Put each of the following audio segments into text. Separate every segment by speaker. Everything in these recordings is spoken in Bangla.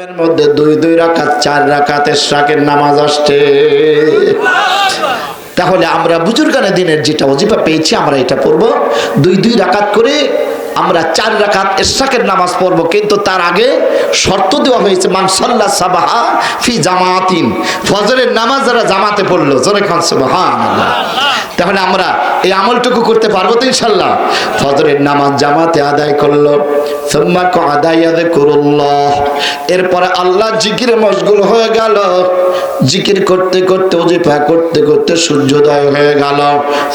Speaker 1: এর মধ্যে দুই দুই রাকাত 4 রাকাত ইশরাকের নামাজ আসছে। তাহলে আমরা বুজুর্গানে দিনের যেটা ওজিফা পেয়েছি আমরা এটা পড়ব, দুই দুই রাকাত করে আমরা 4 রাকাত ইশরাকের নামাজ পড়ব। কিন্তু তার আগে শর্ত দেওয়া হয়েছে, মান সাল্লা সাবাহা ফি জামাতিন, ফজরের নামাজ যারা জামাতে পড়লো, জোরে খান সুবহানাল্লাহ। তাহলে আমরা এই আমলটুকু করতে পারবো তো ইনশাআল্লাহ। ফজরের নামাজ জামাতে আদায় করলো, সুম্মা ক্বাদা ইয়াযকুরুল্লাহ, এরপরে আল্লাহ জিকিরে মশগুল হয়ে গেল। জিকির করতে করতে ওজিফা করতে করতে সূর্যোদয় হয়ে গেল।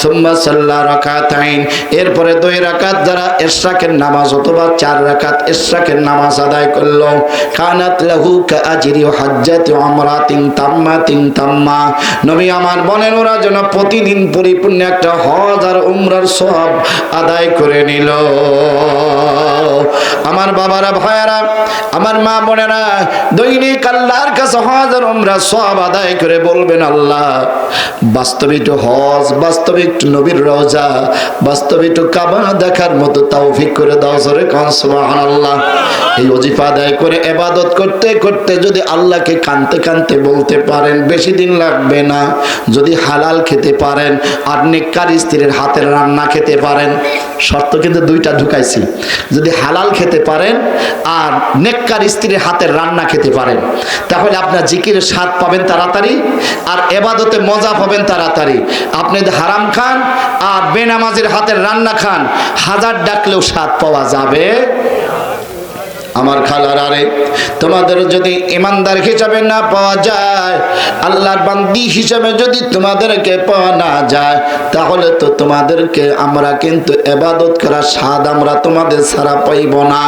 Speaker 1: সুম্মা সাল্লা রাকাতাইন, এরপরে 2 রাকাত যারা ইশরাকের নামাজ অথবা 4 রাকাত ইশরাকের নামাজ আদায় করলো, কানাত লাহু কাআজরি হাজ্জাতি উমরাতিন তাম্মা। নবী আমার বলেন ওরা যেন প্রতিদিন পরিপূর্ণ একটা হজ আর উমরার সওয়াব আদায় করে নিল। আমার বাবারা, ভাইয়ারা, আমার মা বোনেরা, দৈনিক আল্লাহর কাছে হজ আর উমরার সওয়াব আদায় করে বলবেন, আল্লাহ বাস্তবিক হজ, বাস্তবিক নবীর রওজা, বাস্তবিক কাবা দেখার মতো তৌফিক করে দাও, জোরে কান সুবহানাল্লাহ। এই ওজিফা আদায় করে ইবাদত করতে করতে যদি আল্লাহকে কানতে কানতে বলতে পারেন, বেশি দিন লাগবে না। যদি হালাল খেতে পারেন আর নেককার স্ত্রীর হাতের রান্না খেতে পারেন, শর্ত কিন্তু 2টা ঢুকাইছি, যদি হালাল খেতে পারেন আর নেককার স্ত্রীর হাতের রান্না খেতে পারেন, তাহলে আপনার জিকিরের স্বাদ পাবেন তাড়াতাড়ি আর ইবাদতে মজা পাবেন তাড়াতাড়ি। আপনি যদি হারাম খান আর বেনামাজের হাতের রান্না খান, 1000 ডাকলেও স্বাদ পাওয়া যাবে। আমার খালারা রে, তোমাদের যদি ইমানদার হিসাবে না পাওয়া যায়, আল্লাহর বান্দি হিসাবে যদি তোমাদেরকে পাওয়া না যায়, তাহলে তো তোমাদেরকে আমরা কিন্তু ইবাদত করার স্বাদ আমরা তোমাদের ছাড়া পাইব না।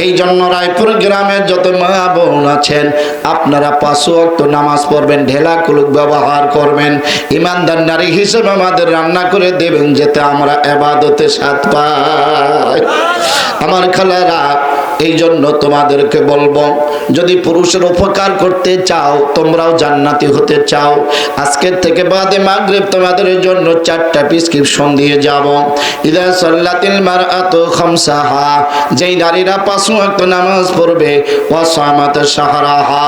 Speaker 1: এই জন্য রায়পুর গ্রামের যত মা বোন আছেন, আপনারা 5 ওয়াক্ত নামাজ পড়বেন, ঢেলা কুলুক ব্যবহার করবেন, ইমানদার নারী হিসেবে আমাদের রান্না করে দেবেন, যাতে আমরা ইবাদতে স্বাদ পাই। আমার খালারা, এই জন্য তোমাদেরকে বলবো, যদি পুরুষের উপকার করতে চাও, তোমরাও জান্নাতি হতে চাও, আজকের থেকে বাদে মাগরিব তোমাদের জন্য 4টা প্রেসক্রিপশন দিয়ে যাব। ইদা সাল্লাতিল মারআতু খামসাহা, যেই নারীরা 5 ওয়াক্ত নামাজ পড়বে, ওয়া সামাত শাহরাহা,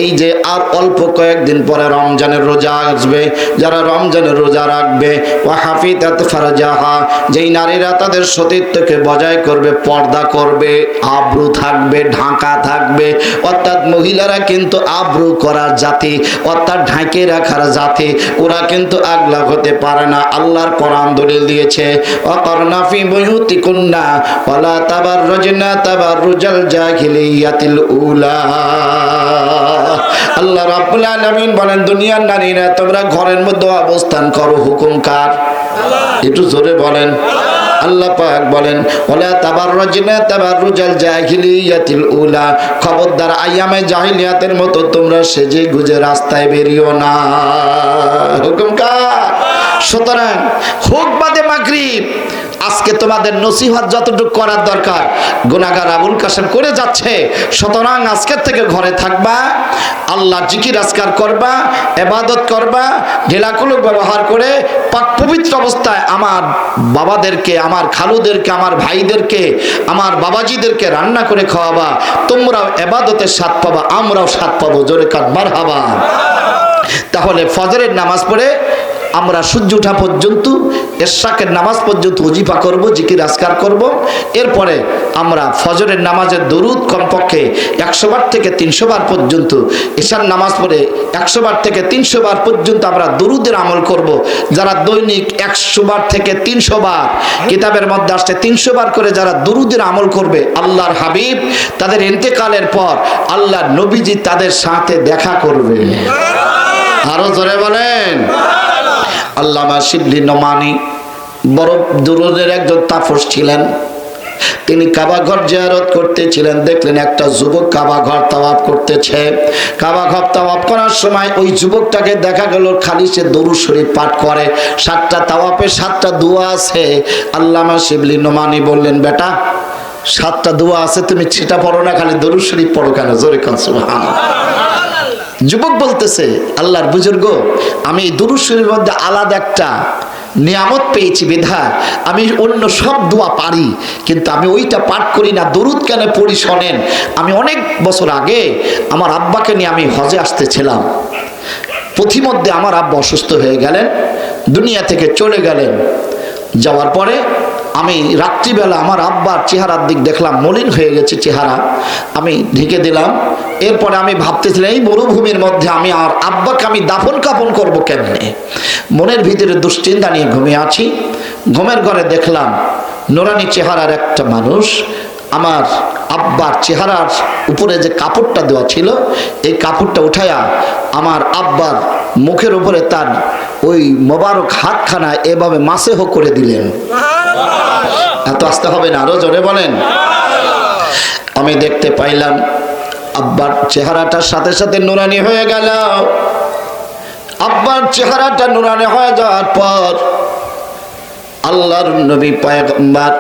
Speaker 1: এই যে আর অল্প কয়েকদিন পরে রমজানের রোজা আসবে, যারা রমজানের রোজা রাখবে, ওয়া হাফিজাত ফারজাহা, যেই নারীরা তাদের সতীত্বকে বজায় করবে, পর্দা করবে, আব্রু থাকবে, ঢাকা থাকবে, অর্থাৎ মহিলারা কিন্তু আব্রু করার জাতি, অর্থাৎ ঢাকে রাখার জাতি, ওরা কিন্তু আগলা হতে পারে না। আল্লাহর কোরআন দলিল দিয়েছে, ওয়াকারনা ফি বুয়ুতিকুন্না ওয়ালা তাবাররুজনা তাবাররুজাল জাহিলিয়াতিল উলা। আল্লাহ রাব্বুল আলামিন বলেন, দুনিয়ার নারীরা তোমরা ঘরের মধ্যে অবস্থান করো, হুকুম কার? একটু জোরে বলেন। আল্লাহ পাক বলেন, ওয়ালা তাবাররুজনা তাবাররুজাল জাহিলিয়াতিল উলা, খবরদার আইয়ামে জাহিলিয়াতের মতো তোমরা সেজে গুজে রাস্তায় বেরিও না। হুকুম কার? সুতরাং হোক বাদে মাগরিব, আজকে তোমাদের নসিহত যতটুকু করার দরকার গুনাহগার আবুল কাসেম করে যাচ্ছে। সুতরাং আজকের থেকে ঘরে থাকবা, আল্লাহ জিকির আজকার করবা, ইবাদত করবা, ঢেলাকুলুক ব্যবহার করে পাক পবিত্র অবস্থায় আমার বাবাদেরকে, আমার খালুদেরকে, আমার ভাইদেরকে, আমার বাবাজিদেরকে রান্না করে খাওয়াবা। তোমরাও ইবাদতের স্বাদ পাবা, আমরাও স্বাদ পাবো, জোরে কাট মারহাবা। তাহলে ফজরের নামাজ পড়ে আমরা সূর্য ওঠা পর্যন্ত, ইশরাকের নামাজ পর্যন্ত ওজিফা করব, জিকির আজকার করব। এরপরে আমরা ফজরের নামাজের দরুদ কমপক্ষে 100 বার থেকে 300 বার পর্যন্ত, ঈশার নামাজ পড়ে 100 বার থেকে 300 বার পর্যন্ত আমরা দরুদের আমল করব। যারা দৈনিক 100 বার থেকে 300 বার, কিতাবের মধ্যে আসছে 300 বার করে যারা দরুদের আমল করবে, আল্লাহর হাবিব তাদের ইন্তেকালের পর আল্লাহর নবীজি তাদের সাথে দেখা করবে। আরো জোরে বলেন। আল্লামা শিবলি নোমানি বড় দূরের একজন তাপস ছিলেন। তিনি কাবা ঘর জিয়ারত করতেছিলেন, দেখলেন একটা যুবক কাবা ঘর তাওয়াফ করতেছে। কাবা ঘর তাওয়াফ করার সময় ওই যুবকটাকে দেখা গেল খালি সে দরুদ শরীফ পাঠ করে। 7টা তাওয়াফে 7টা দোয়া আছে। আল্লামা শিবলি নোমানি বললেন, বেটা 7টা দোয়া আছে, তুমি সেটা পড়ো না, খালি দরুদ শরীফ পড়ো কেন? জোরে কান সুবহানাল্লাহ। যুবক বলতেছে, আল্লাহর বুজুর্গ, আমি দরুদ শরীফের মধ্যে আলাদা একটা নিয়ামত পেয়েছি বিধায় আমি অন্য সব দোয়া পারি, কিন্তু আমি ওইটা পাঠ করি না। দরুদ কেন পড়ি শোনেন। আমি অনেক বছর আগে আমার আব্বাকে নিয়ে আমি হজে আসতেছিলাম। পথিমধ্যে আমার আব্বা অসুস্থ হয়ে গেলেন, দুনিয়া থেকে চলে গেলেন। যাওয়ার পরে আমি রাত্রিবেলা আমার আব্বার চেহারার দিক দেখলাম, মলিন হয়ে গেছে চেহারা, আমি ঢেকে দিলাম। এরপরে আমি ভাবতেছিলাম এই মরুভূমির মধ্যে আমি আর আব্বাকে আমি দাফন কাফন করবো কেমনে। মনের ভিতরে দুশ্চিন্তা নিয়ে ঘুমিয়ে আছি। ঘুমের ঘরে দেখলাম নোরানি চেহারার একটা মানুষ আমার আব্বার চেহারার উপরে যে কাপড়টা দেওয়া ছিল এই কাপড়টা উঠায়া আমার আব্বার মুখের উপরে তার ওই মোবারক হাতখানা এভাবে মাসেহ করে দিলেন। এত আসতে হবে না, আরো জোরে বলেন। আমি দেখতে পাইলাম আব্বার চেহারাটার সাথে সাথে নুরানি হয়ে গেল। আব্বার চেহারাটা নুরানি হয়ে যাওয়ার পর আল্লাহর নবী পয়গম্বর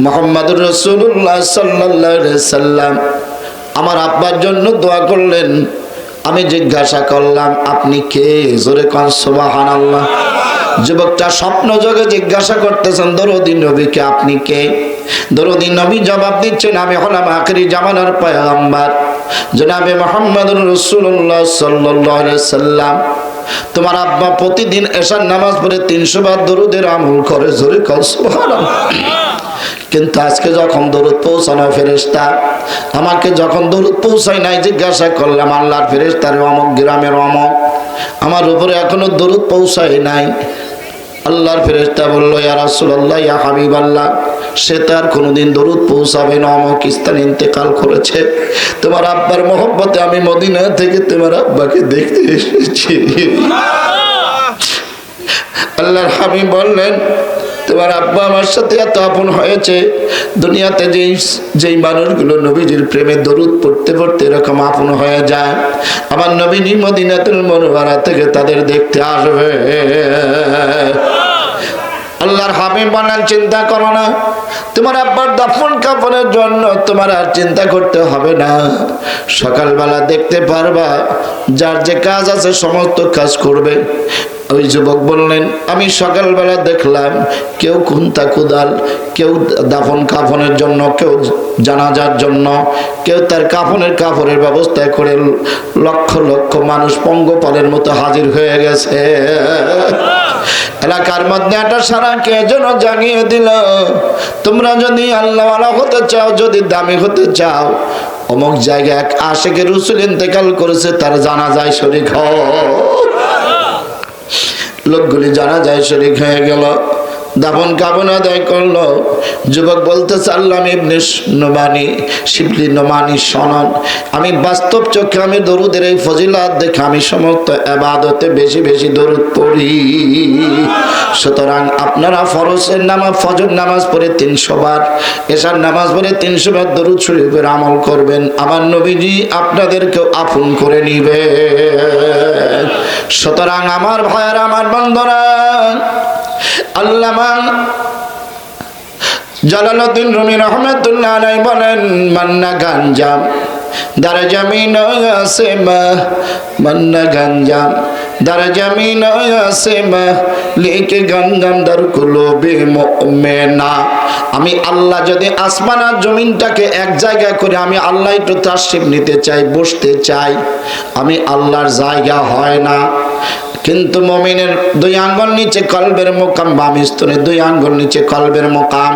Speaker 1: মুহাম্মদুর রাসূলুল্লাহ সাল্লাল্লাহু আলাইহি সাল্লাম আমার আব্বার জন্য দোয়া করলেন। আমি জিজ্ঞাসা করলাম আপনি কে? জোরে কোন সুবহানাল্লাহ। যুবকটা স্বপ্ন যোগে জিজ্ঞাসা করতেছেন দরদি নবীকে আপনি কে? দরদি নবী জবাব দিচ্ছেন আমি হলাম আখিরি জামানার পয়গম্বর জনাবে মুহাম্মদুর রাসূলুল্লাহ সাল্লাল্লাহু আলাইহি সাল্লাম। তোমার আব্বা প্রতিদিন এশার নামাজ পড়ে 300 বার দরুদের আমল করে, জোরে কোন সুবহানাল্লাহ। কিন্তু আজকে যখন দরুদ পৌঁছানো ফেরেশতা আমাকে যখন দরুদ পৌঁছায় নাই, জিজ্ঞাসা করলাম আল্লাহর ফেরেশতার অমুক গ্রামের অমুক, আমার উপরে এখনো দরুদ পৌঁছায় নাই। আল্লাহর ফেরেশতা বলল ইয়া রাসূলুল্লাহ ইয়া হাবিবাল্লাহ, সে তার কোনোদিন দরুদ পৌঁছাবে না, অমুক স্থানে ইন্তেকাল করেছে। তোমার আব্বার মহব্বতে আমি মদিনা থেকে তোমার আব্বাকে দেখতে এসেছি। আল্লাহর হাবিব বললেন তোমার আব্বা আমার সাথে এত আপন হয়েছে, দুনিয়াতে যেই মানুষগুলো নবীজির প্রেমে দরুদ পড়তে পড়তে এরকম আপন হয়ে যায়, আমার নবীজি মদিনাতুল মুনাওয়ারা থেকে তাদের দেখতে আসবে। আল্লাহর হাবিব বলেন চিন্তা করো না, তোমার আব্বার দাফন কাফনের জন্য তোমার আর চিন্তা করতে হবে না। সকালবেলা দেখতে পারবা যার যে কাজ আছে সমস্ত কাজ করবে। ওই যুবক বললেন আমি সকালবেলা দেখলাম কেউ খুন্তা কুদাল, কেউ দাফন কাফনের জন্য, কেউ জানাজার জন্য, কেউ তার কাপড়ের ব্যবস্থা করে লক্ষ লক্ষ মানুষ পঙ্গপালের মতো হাজির হয়ে গেছে। এলাকার মধ্যে একটা সারা কে যেন জাগিয়ে দিল, তোমরা যদি আল্লাহওয়ালা হতে চাও, যদি দামি হতে চাও, অমুক জায়গায় এক আশিকের রাসূল ইন্তেকাল করেছে, তার জানাজায় শরীক হও। লোকগুলি জানাজায় শরীক হয়ে গেল, দাফন কাফন আদায় করলো। যুবক বলতে চাল্লাম ইবনে নোমানি, শিবলি নোমানি শোনান, আমি বাস্তব চোখে আমি দরুদের এই ফজিলাত দেখে আমি সমস্ত ইবাদতে বেশি বেশি দরুদ পড়ি। সুতরাং আপনারা ফরজের নামাজ, ফজর নামাজ পড়ে 300 বার, এশার নামাজ পড়ে 300 বার দরুদ শরীফের আমল করবেন, আমার নবীজি আপনাদেরকেও আপন করে নিবে। সুতরাং আমার ভাইয়েরা, আমার বন্ধুরা, আল্লামা জালালউদ্দিন রুমি রহমাতুল্লাহ আলাইহি বলেন মান্না গাঞ্জাম দার জমিন আসেমা, মান্না গাঞ্জাম দার জমিন আসেমা, লেকে গাঞ্জাম দার কুলুবে মুমিনা। আমি আল্লাহ যদি আসমান আর জমিনটাকে এক জায়গায় করে আমি আল্লাহ একটু তাশরিফ নিতে চাই, বসতে চাই, আমি আল্লাহর জায়গা হয় না। কিন্তু মুমিনের 2 আঙ্গুল নিচে কলবের মোকাম, বাম স্তনে 2 আঙ্গুল নিচে কলবের মোকাম।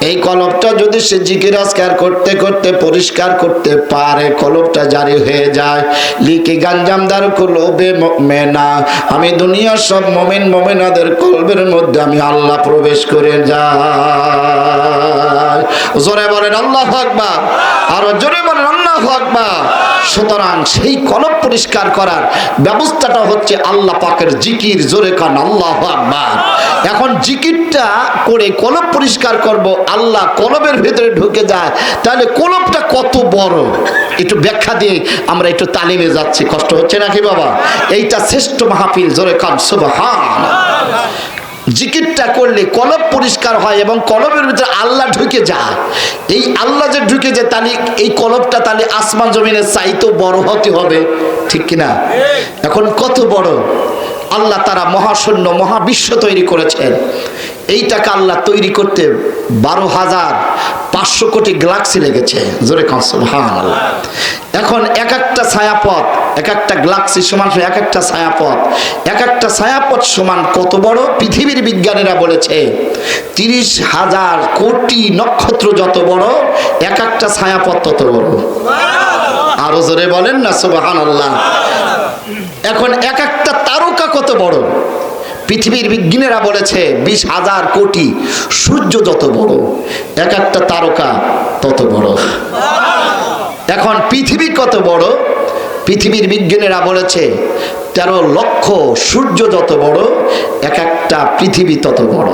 Speaker 1: এই কলবটা যদি সে জিকির আজকার করতে করতে পরিষ্কার করতে পারে, কলবটা জারি হয়ে যায়। লিখে গাঞ্জামদার কলবে মুমিনা, আমি দুনিয়ার সব মুমিন মুমিনাদের কলবের মধ্যে আমি আল্লাহ প্রবেশ করে যাই। জোরে বলেন আল্লাহু আকবার, আরো জোরে বলেন আল্লাহু আকবার। সুতরাং সেই কলব পরিষ্কার করার ব্যবস্থাটা হচ্ছে আল্লাহ পাকের জিকির, জোরে কান আল্লাহু আকবার। এখন জিকিরটা করে কলব পরিষ্কার করব, আল্লাহ কলবের ভিতরে ঢুকে যায়, তাহলে কলবটা কত বড় একটু ব্যাখ্যা দিয়ে আমরা একটু তালিমে যাচ্ছি। কষ্ট হচ্ছে নাকি বাবা? এইটা শ্রেষ্ঠ মাহফিল, জোরে কান সুবহানাল্লাহ। জিকিরটা করলে কলব পরিষ্কার হয় এবং কলবের ভিতরে আল্লাহ ঢুকে যায়। এই আল্লাহ যে ঢুকে যায়, তাহলে এই কলবটা তাহলে আসমান জমিনের চাইতেও বড় হতে হবে, ঠিক কিনা? এখন কত বড়? আল্লাহ তারা মহাশূন্য মহাবিশ্ব তৈরি করেছেন। এইটাকে আল্লাহ তৈরি করতে 12,500 কোটি গ্যালাক্সি লেগেছে। জোরে কান সুবহানাল্লাহ। এখন এক একটা ছায়াপথ, এক একটা গ্যালাক্সি সমান এক একটা ছায়াপথ, এক একটা ছায়াপথ সমান কত বড়? পৃথিবীর বিজ্ঞানীরা বলেছে 30,000 কোটি নক্ষত্র যত বড়, এক একটা ছায়াপথ তত বড়। আরো জোরে বলেন না সুবহানাল্লাহ। এখন এক একটা তারকা কত বড়? পৃথিবীর বিজ্ঞানীরা বলেছে 20,000 কোটি। সূর্য যত বড়, এক একটা তারকা তত বড়। এখন পৃথিবী কত বড়? পৃথিবীর বিজ্ঞানীরা বলেছে 13 লক্ষ। সূর্য যত বড়, এক একটা পৃথিবী তত বড়।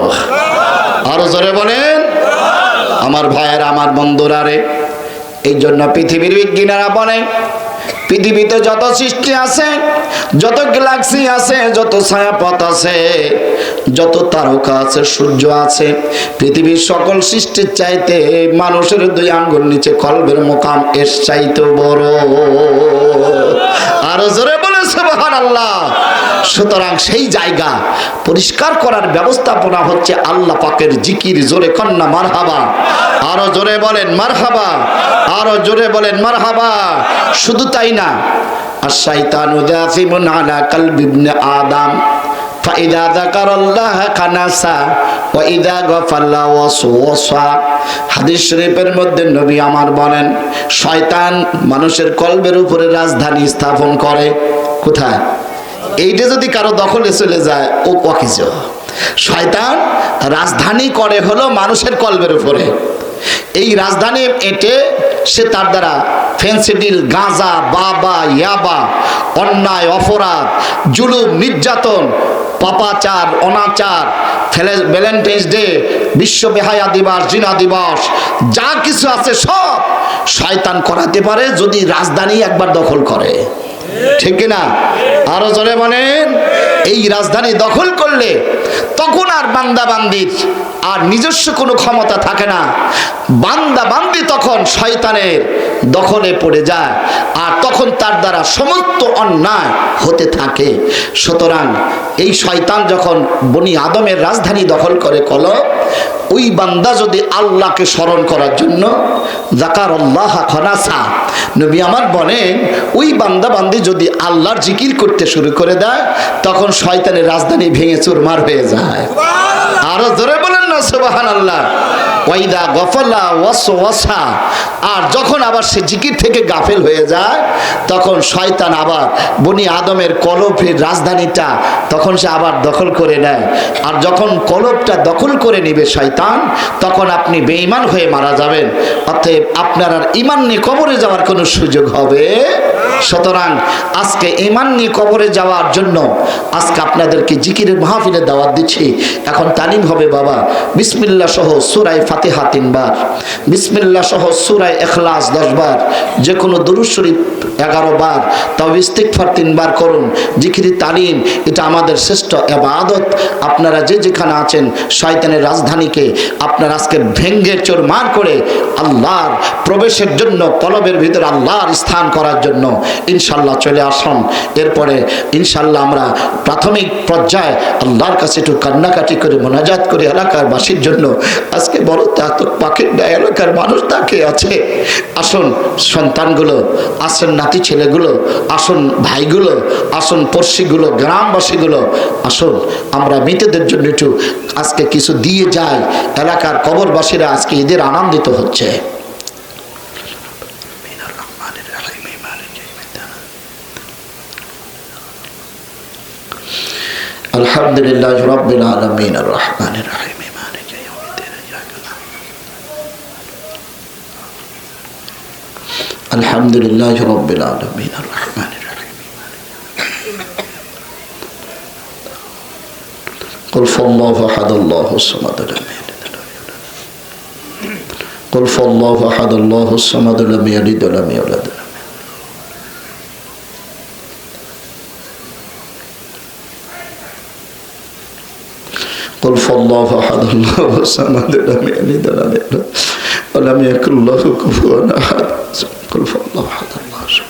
Speaker 1: আরো জোরে বলেন আমার ভাইয়েরা, আমার বন্ধুরা রে। এই জন্য পৃথিবীর বিজ্ঞানীরা বলে পৃথিবীতে যত সৃষ্টি আছে, যত গ্যালাক্সি আছে, যত ছায়াপথ আছে, যত তারকা আছে, সূর্য আছে, পৃথিবীর সকল সৃষ্টির চাইতে মানুষের 2 আঙ্গুল নিচে কলবের মোকাম এর চাইতে বড়। আরো জোরে বলে সুবহানাল্লাহ। সুতরাং সেই জায়গা পরিষ্কার করার ব্যবস্থাপনা হচ্ছে আল্লাহ পাকের জিকির। জোরে কন্যা মারহাবা। আরো জোরে বলেন মারহাবা। আরো জোরে বলেন মারহাবা। শুধু তাই না, আশ-শাইতানু যাসিমুন আলা কলবি ইবনে আদম ফাইদা যাকারাল্লাহ কানাসা ওয়া ইযা গাফালা ওয়াসওয়াসা। হাদিস শরীফের মধ্যে নবী আমার বলেন, শয়তান মানুষের কলবের উপরে রাজধানী স্থাপন করে। কোথায়? এইটা যদি কারো দখলে চলে যায় ও অকিজ। শয়তান রাজধানী করে হলো মানুষের কলবের উপরে। এই রাজধানী এটে সে তার দ্বারা ফেন্সিডিল, গাঁজা, বাবা, ইয়াবা, অন্যায়, অপরাধ, জুলুম, নির্যাতন, পাপাচার, অনাচার, ভ্যালেন্টাইন্স ডে, বিশ্ব বেহায়া দিবস, জিনা দিবস, যা কিছু আছে সব শয়তান করাতে পারে যদি রাজধানী একবার দখল করে। ঠিক কিনা? আরো জোরে বলেন। এই রাজধানী দখল করলে তখন আর বান্দা বান্দির আর নিজস্ব কোনো ক্ষমতা থাকে না। বান্দা বান্দি তখন শয়তানের দখলে পড়ে যায়, আর তখন তার দ্বারা সমস্ত অন্যায় হতে থাকে। সুতরাং এই শয়তান যখন বনি আদমের রাজধানী দখল করে কলব, ওই বান্দা যদি আল্লাহকে স্মরণ করার জন্য যাকারাল্লাহ খানাসা, নবী আমার বলেন ওই বান্দা বান্দি যদি আল্লাহর জিকির করতে শুরু করে দেয়, তখন শয়তানের রাজধানী ভেঙে চুরমার হয়ে যায়। আরো জোরে বলেন না সুবহানাল্লাহ। ওয়াইদা গফলা ওয়াসওয়াসা, আর যখন আবার সে জিকির থেকে গাফেল হয়ে যায়, তখন শয়তান আবার বনি আদমের কলবের রাজধানীটা তখন সে আবার দখল করে নেয়। আর যখন কলবটা দখল করে নেবে শয়তান, তখন আপনি বেঈমান হয়ে মারা যাবেন। অতএব আপনার আর ঈমান নিয়ে কবরে যাওয়ার কোনো সুযোগ হবে। সুতরাং আজকে ঈমান নিয়ে কবরে যাওয়ার জন্য আজকে আপনাদেরকে জিকিরের মাহফিলে দাওয়াত দিচ্ছি। এখন তালিম হবে বাবা। বিসমিল্লাহ সহ সূরা ফাতিহা 3 বার, বিসমিল্লাহ সহ সূরা ইখলাস 10 বার, যে কোনো দুরূদ শরীফ 11 বার, তবে ইস্তিগফার 3 বার করুন। জিকিরি তালিম এটা আমাদের শ্রেষ্ঠ ইবাদত। আপনারা যে যেখানে আছেন শয়তানের রাজধানীকে আপনারা আজকে ভেঙ্গে চুরমার করে আল্লাহর প্রবেশের জন্য, কলবের ভিতরে আল্লাহর স্থান করার জন্য ইনশাল্লাহ চলে আসুন। এরপরে ইনশাল্লাহ আমরা প্রাথমিক পর্যায়ে আল্লাহর কাছে একটু কান্নাকাটি করে মোনাজাত করে এলাকার বাসীর জন্য। আজকে বড় তাতক পাখির এলাকার মানুষ তাকে আছে। আসুন সন্তানগুলো, আসুন নাতি ছেলেগুলো, আসুন ভাইগুলো, আসুন পড়শিগুলো, গ্রামবাসীগুলো, আসুন আমরা মৃতদের জন্য একটু আজকে কিছু দিয়ে যাই। এলাকার কবরবাসীরা আজকে ঈদের আনন্দিত হচ্ছে। আলহামদুলিল্লাহ রাব্বিল আলামিন আর রহমানির রহিম মালিকি ইয়াউমিদ্দিন ইয়্যাকা না'বুদু আলহামদুলিল্লাহ রাব্বিল আলামিন আর রহমানির রহিম قل فالله احد الله الصمد لم يلد ولم يولد قل فالله احد الله الصمد لم يلد ولم يولد قل فالله احد الله الصمد لم يلد ولم يولد ولم يكن له كفوا احد قل فالله احد الله الصمد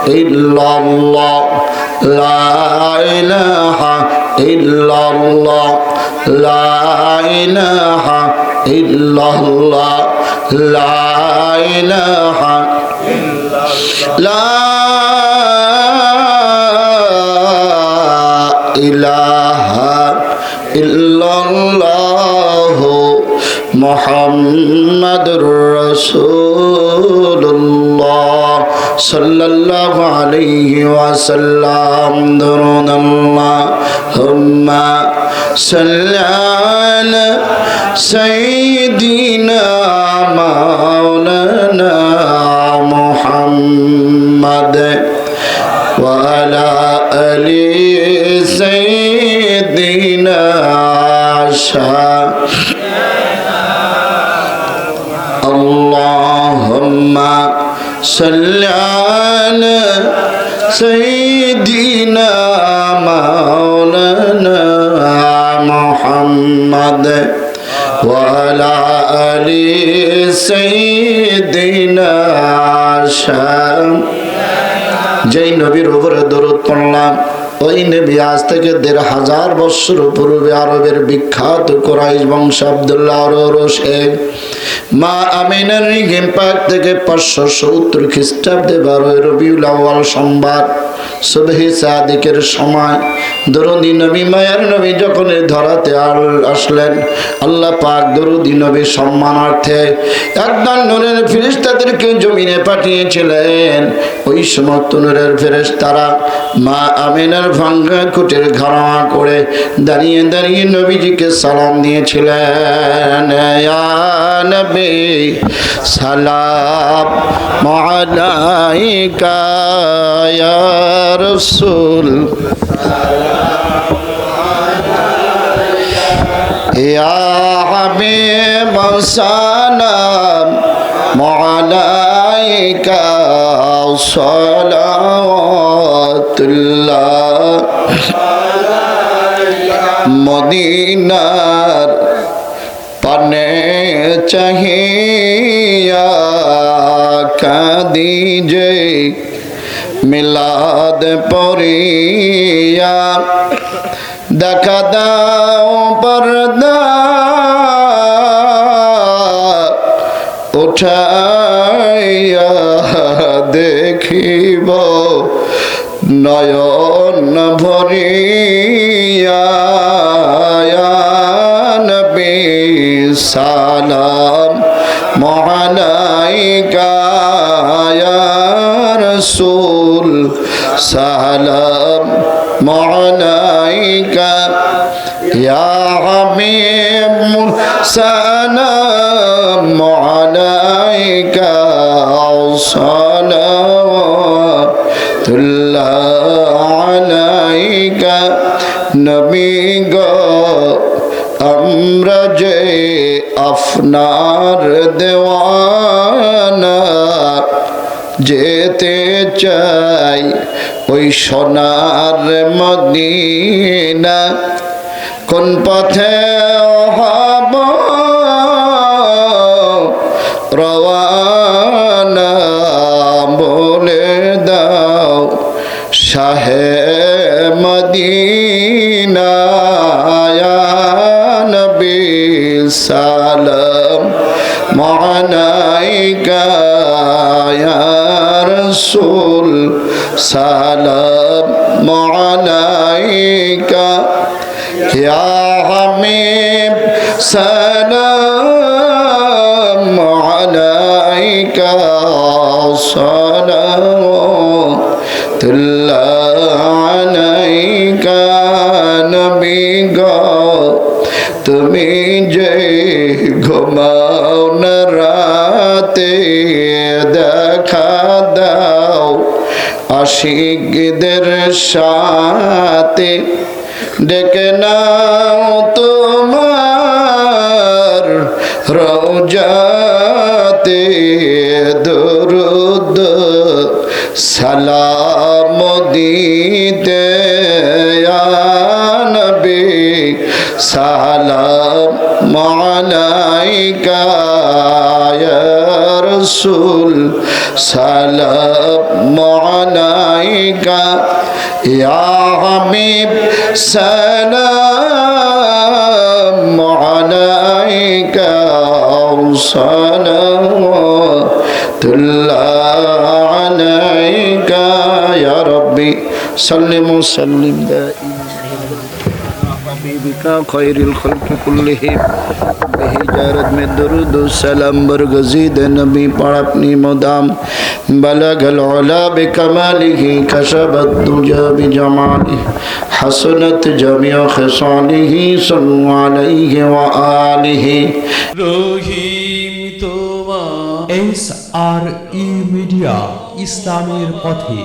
Speaker 1: ইল্লাল্লাহ লা ইলাহা ইল্লাল্লাহ লা ইলাহা ইল্লাল্লাহ লা ইলাহা লা ইলাহা ইল্লাল্লাহ মুহাম্মাদুর রাসূলুল্লাহ সাল্লাল্লাহু আলাইহি ওয়াসাল্লাম দুরুদ আল্লাহুম্মা সাল্লি আলা সাইয়্যিদিনা মাওলানা মুহাম্মাদ ওয়া আলা আলি সাইয়্যিদিনা Allahumma salli ala sayyidina maulana Muhammad wa ala ali sayyidina যেই নবীর উপরে দরুদ পড়লাম ওই নবী আজ থেকে ১৫০০ বছর পূর্বে আরবের বিখ্যাত কুরাইশ বংশ আব্দুল্লাহ রোশে মা আমিনার রিগিম পাক থেকে ৫৭০ খ্রিস্টাব্দে ১২ রবিউল আউয়াল সোমবার সুবহি সাদিকের সময় দরুদি নবী মায়ার নবী যখন ধরাতে আসলেন আল্লাহ পাক দরুদি নবী সম্মানার্থে একদল নূরের ফেরেশতাদেরকে জমিনে পাঠিয়েছিলেন। ওই সমস্ত নূরের ফেরেশতারা মা আমিনার ভাঙ্গা কুটির ঘেরাও করে দাঁড়িয়ে দাঁড়িয়ে নবীজিকে সালাম দিয়েছিলেন। ইয়া নবী সালাম আলাইকা ইয়া রাসূল ইয়া হাবিব সালাম আলাইকা সালাওয়াতুল্লাহ মদিনার পানে চাহিয়া কাদিজে মিলাদ পড়িয়া দেখা দাও পর্দা উঠাইয়া দেখিব নয়ন ভরিয়া নবী সালাম আলাইকা ইয়া রাসূল সালাম আলাইকা ইয়া হাবিব সালাম আলাইকা সালাওয়াতুল্লাহ আলাইকা নবী গো আমরা যে আপনার দেওয়ানা যেতে চাই ওই সোনার মদিনা কোন পথে হব রওয়ানা বলে দাও শাহে মদিনা ইয়া নবী সালাম আলাইকা ইয়া রাসূল সালাম আলাইকা ইয়া হাবিব সালাম আলাইকা সালাওয়াতুল্লাহ আলাইকা নবী গো তুমি যে ঘুমাও না রাতে দেখা দাও আশিকদের সাথে ডেকে নাও তোমার রওজাতে দরুদ সালাম দিতে ইয়া নবী সালাম আলাইকা ইয়া রাসূল রাসূল সালাম আলাইকা ইয়া হাবিব সালাম আলাইকা সালাওয়াতুল্লাহ আলাইকা ইয়া রাব্বি সাল্লিম সাল্লিম حبيبك خير الخلق كلهم بهجارت में दरूद सलाम बरगज़ीद नबी पर अपनी मुदाम बलग العلا بكماله كشف الدجى بجماله حسنت جميع خصاله صلوا عليه وآله
Speaker 2: রহিম তোমার SRE মিডিয়া ইসলামের পথে